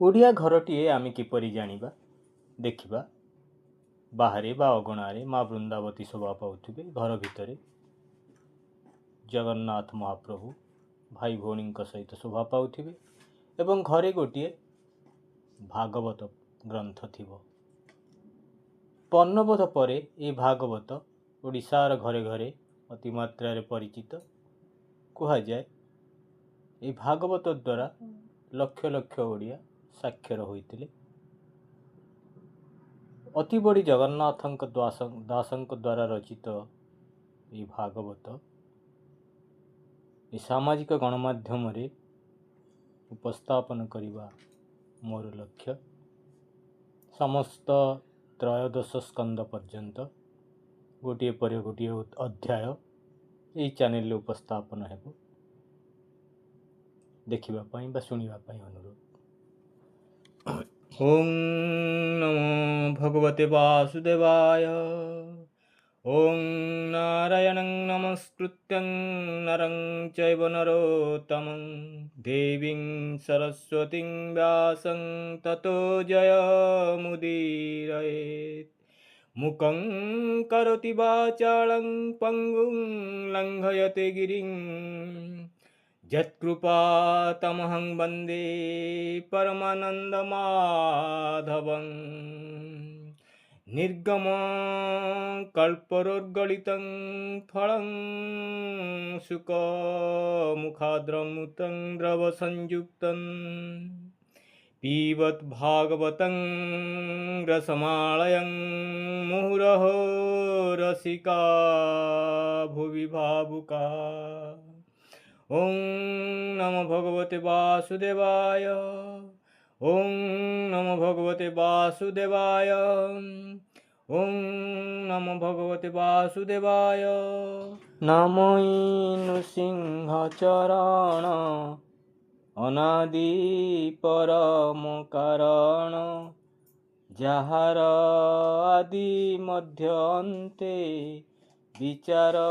ଓଡ଼ିଆ ଘରଟିଏ ଆମେ କିପରି ଜାଣିବା ଦେଖିବା। ବାହାରେ ବା ଅଗଣାରେ ମା ବୃନ୍ଦାବତୀ ଶୋଭା ପାଉଥିବେ, ଘର ଭିତରେ ଜଗନ୍ନାଥ ମହାପ୍ରଭୁ ଭାଇ ଭଉଣୀଙ୍କ ସହିତ ଶୋଭା ପାଉଥିବେ ଏବଂ ଘରେ ଗୋଟିଏ ଭାଗବତ ଗ୍ରନ୍ଥ ଥିବ। ବର୍ଣ୍ଣବୋଧ ପରେ ଏ ଭାଗବତ ଓଡ଼ିଶାର ଘରେ ଘରେ ଅତି ମାତ୍ରାରେ ପରିଚିତ। କୁହାଯାଏ ଏ ଭାଗବତ ଦ୍ୱାରା ଲକ୍ଷ ଲକ୍ଷ ଓଡ଼ିଆ ସାକ୍ଷର ହୋଇଥିଲେ। ଅତି ବଡ଼ି ଜଗନ୍ନାଥଙ୍କ ଦାସଙ୍କ ଦ୍ୱାରା ରଚିତ ଏହି ଭାଗବତ ଏ ସାମାଜିକ ଗଣମାଧ୍ୟମରେ ଉପସ୍ଥାପନ କରିବା ମୋର ଲକ୍ଷ୍ୟ। ସମସ୍ତ ତ୍ରୟୋଦଶ ସ୍କନ୍ଦ ପର୍ଯ୍ୟନ୍ତ ଗୋଟିଏ ପରେ ଗୋଟିଏ ଅଧ୍ୟାୟ ଏହି ଚ୍ୟାନେଲରେ ଉପସ୍ଥାପନ ହେବ। ଦେଖିବା ପାଇଁ ବା ଶୁଣିବା ପାଇଁ ଅନୁରୋଧ। ଓಂ ନମୋ ଭଗବତେ ବାସୁଦେବାୟ। ଓಂ ନାରାୟଣଂ ନମସ୍କୃତ୍ୟଂ ନରଂ ଚୈବ ନରୋତ୍ତମଂ ଦେବୀଂ ସରସ୍ୱତୀଂ व्यासं ततो जयमुदीरयेत्। मुखं करोति वाचालं पङ्गुं लङ्घयते गिरिं यत्कृपातमहं वन्दे परमानन्दमाधवं। निर्गमकल्पतरोर्गलितं फलं शुकमुखाद्रमुतं द्रवसंयुक्तं पिबत भागवतं रसमालयं मुहुरहो रसिका भुवि भावुका। ओं नमो भगवते वासुदेवाय। ओं नमो भगवते वासुदेवाय। ओं नमो भगवते वासुदेवाय। नमो नृसिंहचरण अनादि परम कारण ଯାହାର ଆଦି ମଧ୍ୟ ଅନ୍ତେ ବିଚାର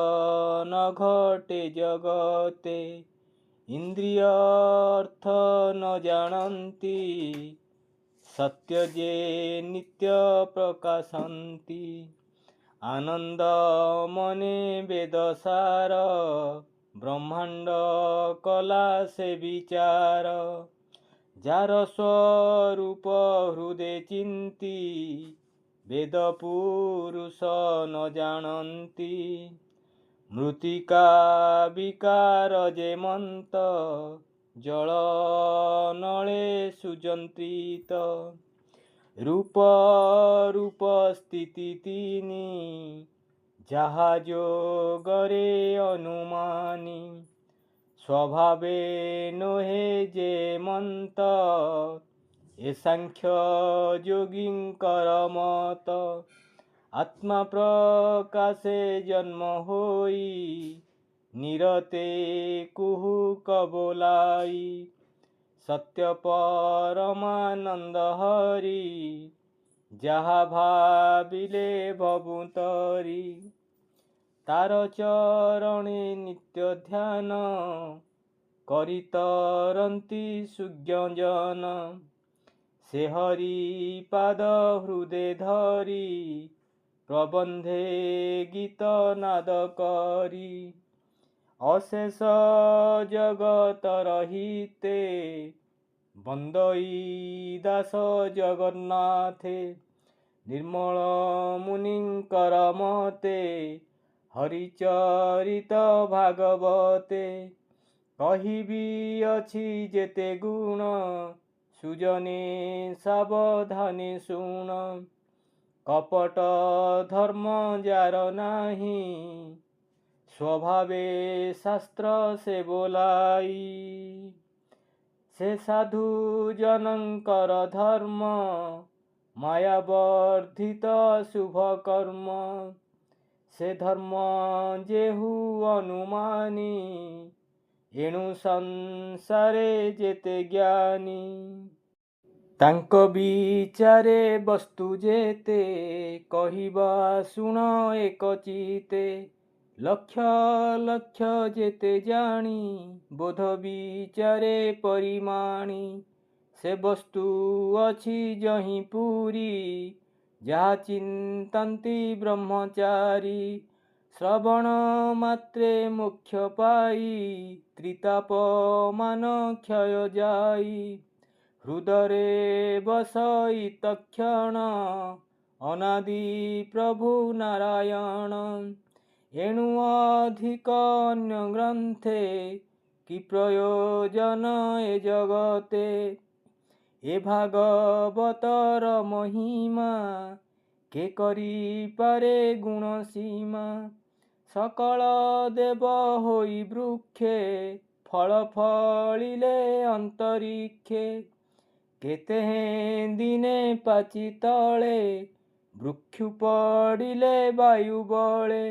ନ ଘଟେ ଜଗତେ। ଇନ୍ଦ୍ରିୟ ଅର୍ଥ ନ ଜାଣନ୍ତି ସତ୍ୟ ଯେ ନିତ୍ୟ ପ୍ରକାଶନ୍ତି। ଆନନ୍ଦ ମନେ ବେଦସାର ବ୍ରହ୍ମାଣ୍ଡ କଲା ସେ ବିଚାର। ଯାର ସ୍ୱରୂପ ହୃଦେ ଚିନ୍ତି ବେଦ ପୁରୁଷ ନ ଜାଣନ୍ତି। ମୃତ୍ତିକା ବିକାର ଯେ ମନ୍ତ ଜଳ ନଳେ ସୁଯନ୍ତ୍ରିତ। ରୂପ ରୂପ ସ୍ଥିତି ତିନି ଯାହା ଯୋଗରେ ଅନୁମାନି। ସ୍ୱଭାବେ ନୋହେ ଯେ ମନ୍ତ ଏ ସାଂଖ୍ୟ ଯୋଗୀଙ୍କର ମତ। ଆତ୍ମା ପ୍ରକାଶେ ଜନ୍ମ ହୋଇ ନିରତେ କୁହୁକ ବୋଲାଇ। ସତ୍ୟ ପରମାନନ୍ଦ ହରି ଯାହା ଭାବିଲେ ଭବୁତରି। ତାର ଚରଣେ ନିତ୍ୟ ଧ୍ୟାନ କରିତରନ୍ତି ସୁଜ୍ଞଜନ। ସେ ହରି ପାଦ ହୃଦେ ଧରି ପ୍ରବନ୍ଧେ ଗୀତ ନାଦ କରି। ଅଶେଷ ଜଗତର ହିତେ ବନ୍ଦଇ ଦାସ ଜଗନ୍ନାଥେ। ନିର୍ମଳ ମୁନିଙ୍କର ମତେ ହରିଚରିତ ଭାଗବତେ। କହିବି ଅଛି ଯେତେ ଗୁଣ ସୁଜନେ ସାବଧାନେ ଶୁଣ। କପଟ ଧର୍ମ ଯାର ନାହିଁ ସ୍ୱଭାବେ ଶାସ୍ତ୍ର ସେ ବୋଲାଇ। ସେ ସାଧୁ ଜନଙ୍କର ଧର୍ମ ମାୟାବର୍ଦ୍ଧିତ ଶୁଭ କର୍ମ। ସେ ଧର୍ମ ଯେହୁ ଅନୁମାନି ଏଣୁ ସଂସାରେ ଯେତେ ଜ୍ଞାନୀ। ତାଙ୍କ ବିଚାରେ ବସ୍ତୁ ଯେତେ କହିବା ଶୁଣ ଏକ ଚିତେ। ଲକ୍ଷ ଲକ୍ଷ ଯେତେ ଜାଣି ବୋଧ ବିଚାରେ ପରିମାଣି। से वस्तु अछि जहि पुरी जहा चिंतन्ति ब्रह्मचारी श्रवण मात्रे मोक्ष पाई त्रिताप मान क्षय जाई हृदरे बसई तक्षण अनादि प्रभु नारायण एणु अधिक अन्य ग्रंथे कि प्रयोजन ए जगते ए भागवतर महिमा के करी पारे गुण सीमा सकल देव होई वृक्षे फल फलिले अंतरिक्षे केते दिने पाची तले वृक्ष पड़िले वायु बले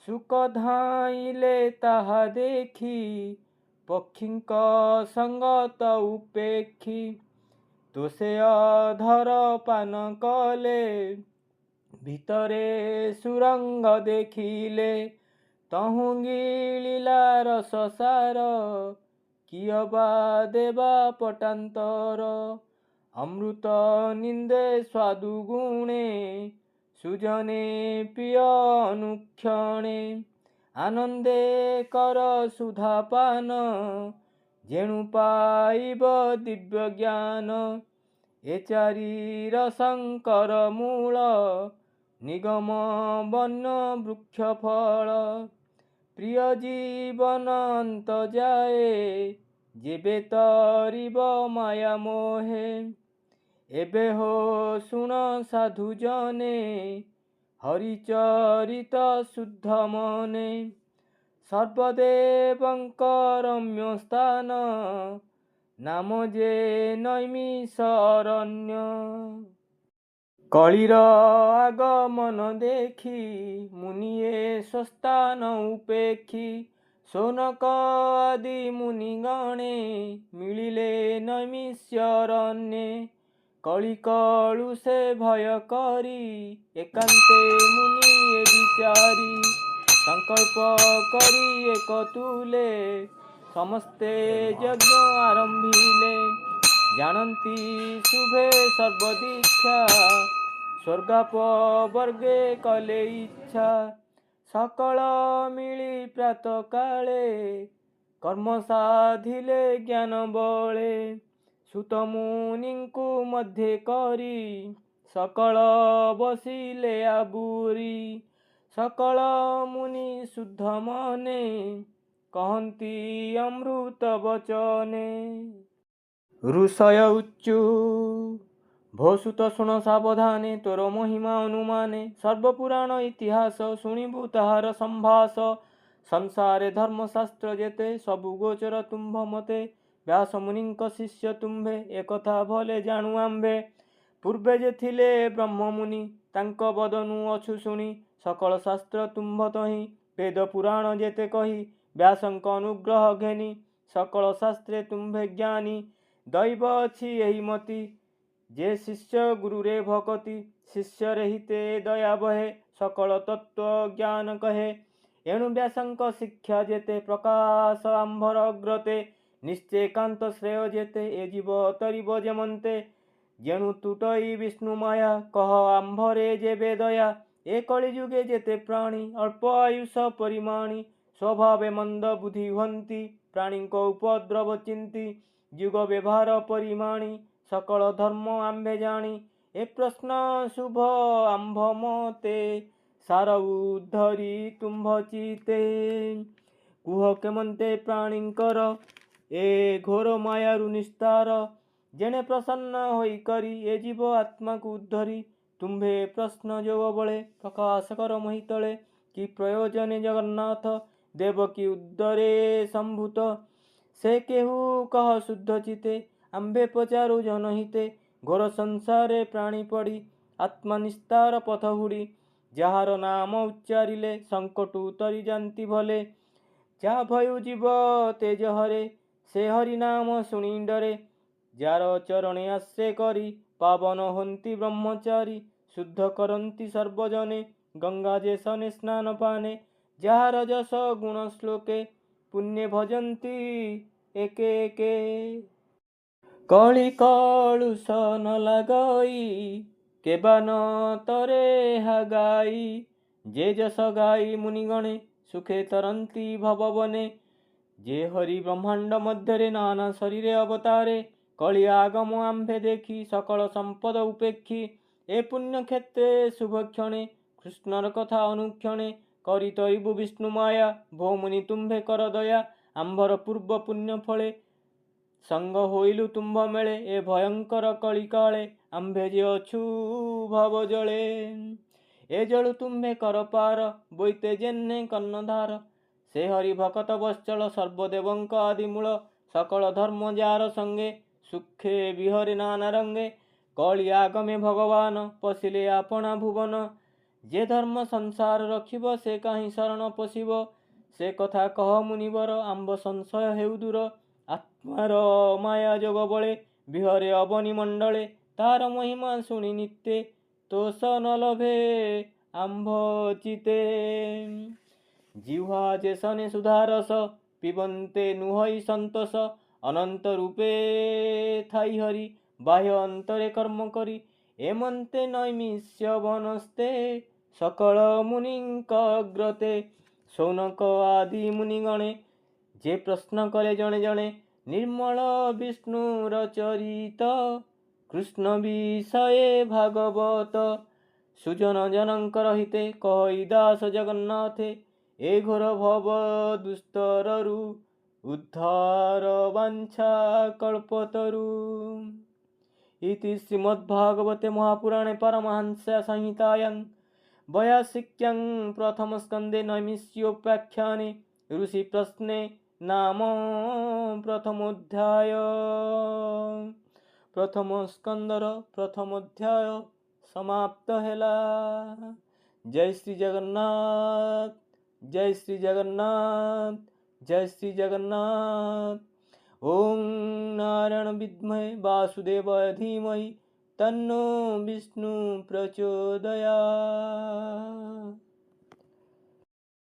सुख धाइले ताहा देखी पक्षींक संगत उपेक्षी तो से अधर पान कले भितरे सुरंग देखिले तहु गिलिला रस सार कियबा देवा पटांतर अमृत निंदे स्वादु गुणे सुजने पिय अनुक्षणे आनंदे कर सुधापान जेणु पाइब दिव्य ज्ञान ए चारी रसंकर मूल निगम वन्न वृक्ष फल प्रिय जीवन अंत जाए जेबे तरिब माया मोहे एबे हो सुन साधु जने हरिचरित शुद्ध मने सर्वदेवंकर रम्य स्थान नाम जे नैमिषारण्य कलिर आगमन देखी मुनिये स्वस्थान उपेक्षी सोनक आदि मुनिगणे मिलिले नैमिषारण्ये कली कलु से भय करी एकांते मुनि ए विचारी संकल्प करी एक तुले समस्ते यज्ञ आरंभिले जानती शुभे सर्वदीक्षा स्वर्गाप वर्गे कले इच्छा सकल मिली प्रातः काले कर्म साधिले ज्ञान बले सुत मुनिଙ୍କୁ मध्ये करी सकल बसिले आबुरी सकल मुनि शुद्ध मने कहन्ति अमृत वचने ऋषय उच्चु भोसुत शुण सावधाने तोर महिमा अनुमाने सर्वपुराण इतिहास शुणिबु ताहार संभास संसारे धर्मशास्त्र जेते सबु गोचर तुम्भ मते व्यास मुनिଙ୍କ शिष्य तुम्भे एकथा भले जाणु आम्भे पूर्वे जे थिले ब्रह्म मुनि तांक बदनु अछु शुणी सकल शास्त्र तुम्भ तहि वेद पुराण जेते कही व्यासଙ୍କ अनुग्रह घेनी सकल शास्त्रे तुम्भे ज्ञानी दैव अछि एहि मति जे शिष्य गुरु रे भकति शिष्य रहिते दया बहे सकल तत्व ज्ञान कहे एणु व्यासଙ୍କ शिक्षा जेते प्रकाश आम्भर अग्रते निश्चय कांत श्रेय जेते ए जीव तरिब जेमन्ते जेणु तुटई विष्णु माया कह आम्भरे जेबे दया ए कलि जुगे जेते प्राणी अल्प आयुष परिमाणी स्वभावे मंद बुद्धि हन्ति प्राणीको उपद्रव चिंती युग व्यवहार परिमाणी सकल धर्म आम्भे जानी ए प्रश्न शुभ आम्भ मते सार उद्धरी तुम्भ चिते कुह केमन्ते प्राणींकर ए घोर मायारु निस्तार जेने प्रसन्न होई करी ए जीव आत्मा को उद्धरी तुम्भे प्रश्न जोग बळे प्रकाश कर महितले कि प्रयोजने जगन्नाथ देवकी उद्धरे संभूत से केहू कह शुद्ध चिते आम्भे पचारु जनहिते घोर संसारे प्राणी पड़ी आत्मा निस्तार पथ हुड़ी जार नाम उच्चारिले संकटु तरी जानती भले जा भयु जीव तेज हरे से हरि नाम शुणी डरे जार चरणे आश्रय करी पावन हन्ति ब्रह्मचारी शुद्ध करन्ति सर्वजने गंगा जेसने स्नान पाने जार जस गुण श्लोके पुण्य भजन्ति एके एके କଳି କଳୁଷ ନ ଲାଗଇ କେବା ନ ତରେ ହାଗାଇ ଯେ ଯଶ ଗାଇ ମୁନିଗଣେ ସୁଖେ ତରନ୍ତି ଭବବନେ ଯେ ହରି ବ୍ରହ୍ମାଣ୍ଡ ମଧ୍ୟରେ ନାନା ଶରୀରେ ଅବତାରେ କଳି ଆଗମ ଆମ୍ଭେ ଦେଖି ସକଳ ସମ୍ପଦ ଉପେକ୍ଷୀ ଏ ପୁଣ୍ୟ କ୍ଷେତ୍ରେ ଶୁଭକ୍ଷଣେ କୃଷ୍ଣର କଥା ଅନୁକ୍ଷଣେ କରି ତରିବୁ ବିଷ୍ଣୁ ମାୟା ଭୌମୁନି ତୁମ୍ଭେ କର ଦୟା ଆମ୍ଭର ପୂର୍ବ ପୁଣ୍ୟ ଫଳେ ସଙ୍ଗ ହୋଇଲୁ ତୁମ୍ଭ ମେଳେ ଏ ଭୟଙ୍କର କଳି କାଳେ ଆମ୍ଭେ ଯେ ଅଛୁ ଭବ ଜଳେ ଏ ଜଳୁ ତୁମ୍ଭେ କର ପାର ବୈତେ ଜେନେ କର୍ଣ୍ଣଧାର ସେ ହରି ଭକତ ବତ୍ସଳ ସର୍ବଦେବଙ୍କ ଆଦିମୂଳ ସକଳ ଧର୍ମ ଯାର ସଙ୍ଗେ ସୁଖେ ବିହରେ ନାନା ରଙ୍ଗେ କଳି ଆଗମେ ଭଗବାନ ପଶିଲେ ଆପଣା ଭୁବନ ଯେ ଧର୍ମ ସଂସାର ରଖିବ ସେ କାହିଁ ଶରଣ ପଶିବ ସେ କଥା କହ ମୁନିବର ଆମ୍ଭ ସଂଶୟ ହେଉ ଦୂର ଆତ୍ମାର ମାୟା ଯୋଗ ବଳେ ବିହରେ ଅବନି ମଣ୍ଡଳେ ତାର ମହିମା ଶୁଣି ନିତ୍ୟେ ତୋଷ ନ ଲଭେ ଆମ୍ଭ ଚିତେ ଜିହ୍ୱା ଚେସନେ ସୁଧାରସ ପିବନ୍ତେ ନୁହଇ ସନ୍ତୋଷ ଅନନ୍ତ ରୂପେ ଥାଇ ହରି ବାହ୍ୟ ଅନ୍ତରେ କର୍ମ କରି ଏମନ୍ତେ ନୈମିଷ୍ୟ ବନସ୍ତେ ସକଳ ମୁନିଙ୍କ ଅଗ୍ରତେ ସୌନକ ଆଦି ମୁନିଗଣେ ଯେ ପ୍ରଶ୍ନ କଲେ ଜଣେ ଜଣେ ନିର୍ମଳ ବିଷ୍ଣୁର ଚରିତ କୃଷ୍ଣ ବିଷये ଭାଗବତ ସୁଜନ ଜନଙ୍କର ହିତେ କହି ଦାସ ଜଗନ୍ନାଥେ ଏ ଘୋର ଭବ ଦୁସ୍ତରରୁ ଉଦ୍ଧାର ବାଞ୍ଛା କଳ୍ପତରୁ ଇତି ଶ୍ରୀମଦ୍ଭାଗବତେ ମହାପୁରାଣେ ପାରମହଂସ ସଂହିତାୟାଂ ବୟାସିକ୍ୟାଂ ପ୍ରଥମ ସ୍କନ୍ଧେ ନୈମିଷ୍ୟୋପାଖ୍ୟାନେ ऋषि प्रश्ने नाम प्रथमोध्याय प्रथम स्कंदर प्रथम अध्याय समाप्त हेला। जय श्री जगन्नाथ जय श्री जगन्नाथ जय श्री जगन्नाथ। ओम नारायण विद्महे वासुदेवाय धीमहि तन्नो विष्णु प्रचोदयात्।